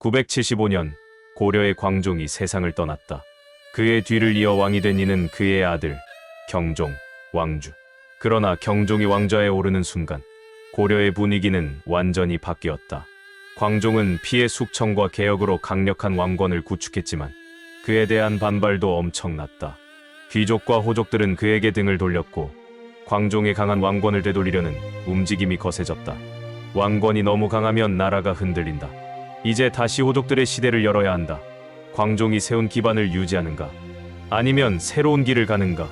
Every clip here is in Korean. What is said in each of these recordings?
975년 고려의 광종이 세상을 떠났다. 그의 뒤를 이어 왕이 된 이는 그의 아들 경종, 왕주. 그러나 경종이 왕좌에 오르는 순간 고려의 분위기는 완전히 바뀌었다. 광종은 피해 숙청과 개혁으로 강력한 왕권을 구축했지만 그에 대한 반발도 엄청났다. 귀족과 호족들은 그에게 등을 돌렸고 광종의 강한 왕권을 되돌리려는 움직임이 거세졌다. 왕권이 너무 강하면 나라가 흔들린다. 이제 다시 호족들의 시대를 열어야 한다. 광종이 세운 기반을 유지하는가? 아니면 새로운 길을 가는가?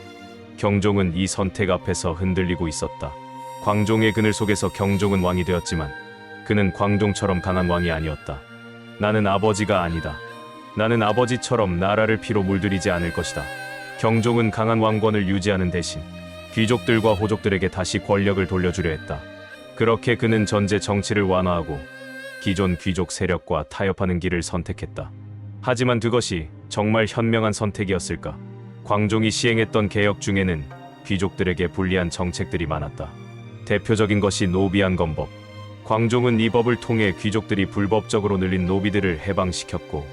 경종은 이 선택 앞에서 흔들리고 있었다. 광종의 그늘 속에서 경종은 왕이 되었지만 그는 광종처럼 강한 왕이 아니었다. 나는 아버지가 아니다. 나는 아버지처럼 나라를 피로 물들이지 않을 것이다. 경종은 강한 왕권을 유지하는 대신 귀족들과 호족들에게 다시 권력을 돌려주려 했다. 그렇게 그는 전제 정치를 완화하고 기존 귀족 세력과 타협하는 길을 선택했다. 하지만 그것이 정말 현명한 선택이었을까? 광종이 시행했던 개혁 중에는 귀족들에게 불리한 정책들이 많았다. 대표적인 것이 노비안검법. 광종은 이 법을 통해 귀족들이 불법적으로 늘린 노비들을 해방시켰고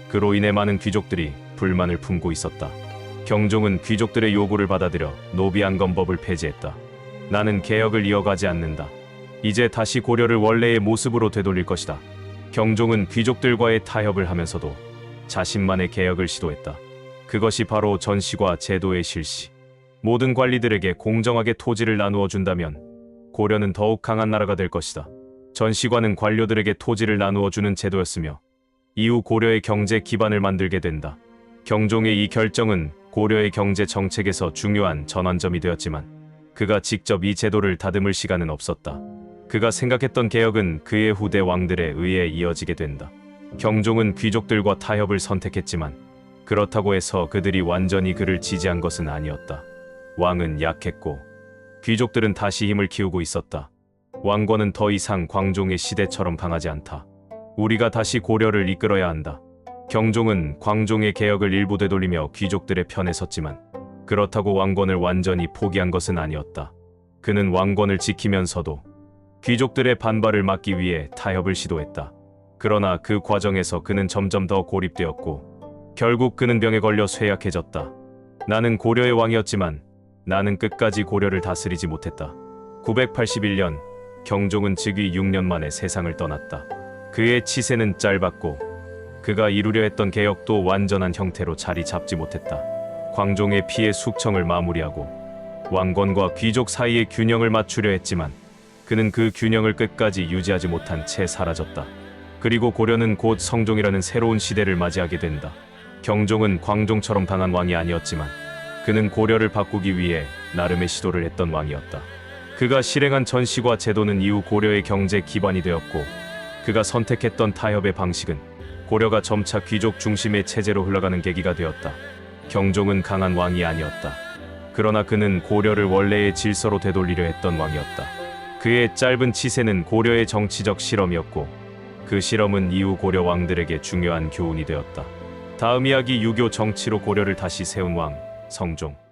그로 인해 많은 귀족들이 불만을 품고 있었다. 경종은 귀족들의 요구를 받아들여 노비안검법을 폐지했다. 나는 개혁을 이어가지 않는다. 이제 다시 고려를 원래의 모습으로 되돌릴 것이다. 경종은 귀족들과의 타협을 하면서도 자신만의 개혁을 시도했다. 그것이 바로 전시과 제도의 실시. 모든 관리들에게 공정하게 토지를 나누어 준다면 고려는 더욱 강한 나라가 될 것이다. 전시관은 관료들에게 토지를 나누어 주는 제도였으며 이후 고려의 경제 기반을 만들게 된다. 경종의 이 결정은 고려의 경제 정책에서 중요한 전환점이 되었지만 그가 직접 이 제도를 다듬을 시간은 없었다. 그가 생각했던 개혁은 그의 후대 왕들에 의해 이어지게 된다. 경종은 귀족들과 타협을 선택했지만 그렇다고 해서 그들이 완전히 그를 지지한 것은 아니었다. 왕은 약했고 귀족들은 다시 힘을 키우고 있었다. 왕권은 더 이상 광종의 시대처럼 강하지 않다. 우리가 다시 고려를 이끌어야 한다. 경종은 광종의 개혁을 일부 되돌리며 귀족들의 편에 섰지만 그렇다고 왕권을 완전히 포기한 것은 아니었다. 그는 왕권을 지키면서도 귀족들의 반발을 막기 위해 타협을 시도했다. 그러나 그 과정에서 그는 점점 더 고립되었고 결국 그는 병에 걸려 쇠약해졌다. 나는 고려의 왕이었지만 나는 끝까지 고려를 다스리지 못했다. 981년 경종은 즉위 6년 만에 세상을 떠났다. 그의 치세는 짧았고 그가 이루려 했던 개혁도 완전한 형태로 자리 잡지 못했다. 광종의 피해 숙청을 마무리하고 왕권과 귀족 사이의 균형을 맞추려 했지만 그는 그 균형을 끝까지 유지하지 못한 채 사라졌다. 그리고 고려는 곧 성종이라는 새로운 시대를 맞이하게 된다. 경종은 광종처럼 강한 왕이 아니었지만 그는 고려를 바꾸기 위해 나름의 시도를 했던 왕이었다. 그가 실행한 전시과 제도는 이후 고려의 경제 기반이 되었고 그가 선택했던 타협의 방식은 고려가 점차 귀족 중심의 체제로 흘러가는 계기가 되었다. 경종은 강한 왕이 아니었다. 그러나 그는 고려를 원래의 질서로 되돌리려 했던 왕이었다. 그의 짧은 치세는 고려의 정치적 실험이었고 그 실험은 이후 고려 왕들에게 중요한 교훈이 되었다. 다음 이야기 유교 정치로 고려를 다시 세운 왕, 성종.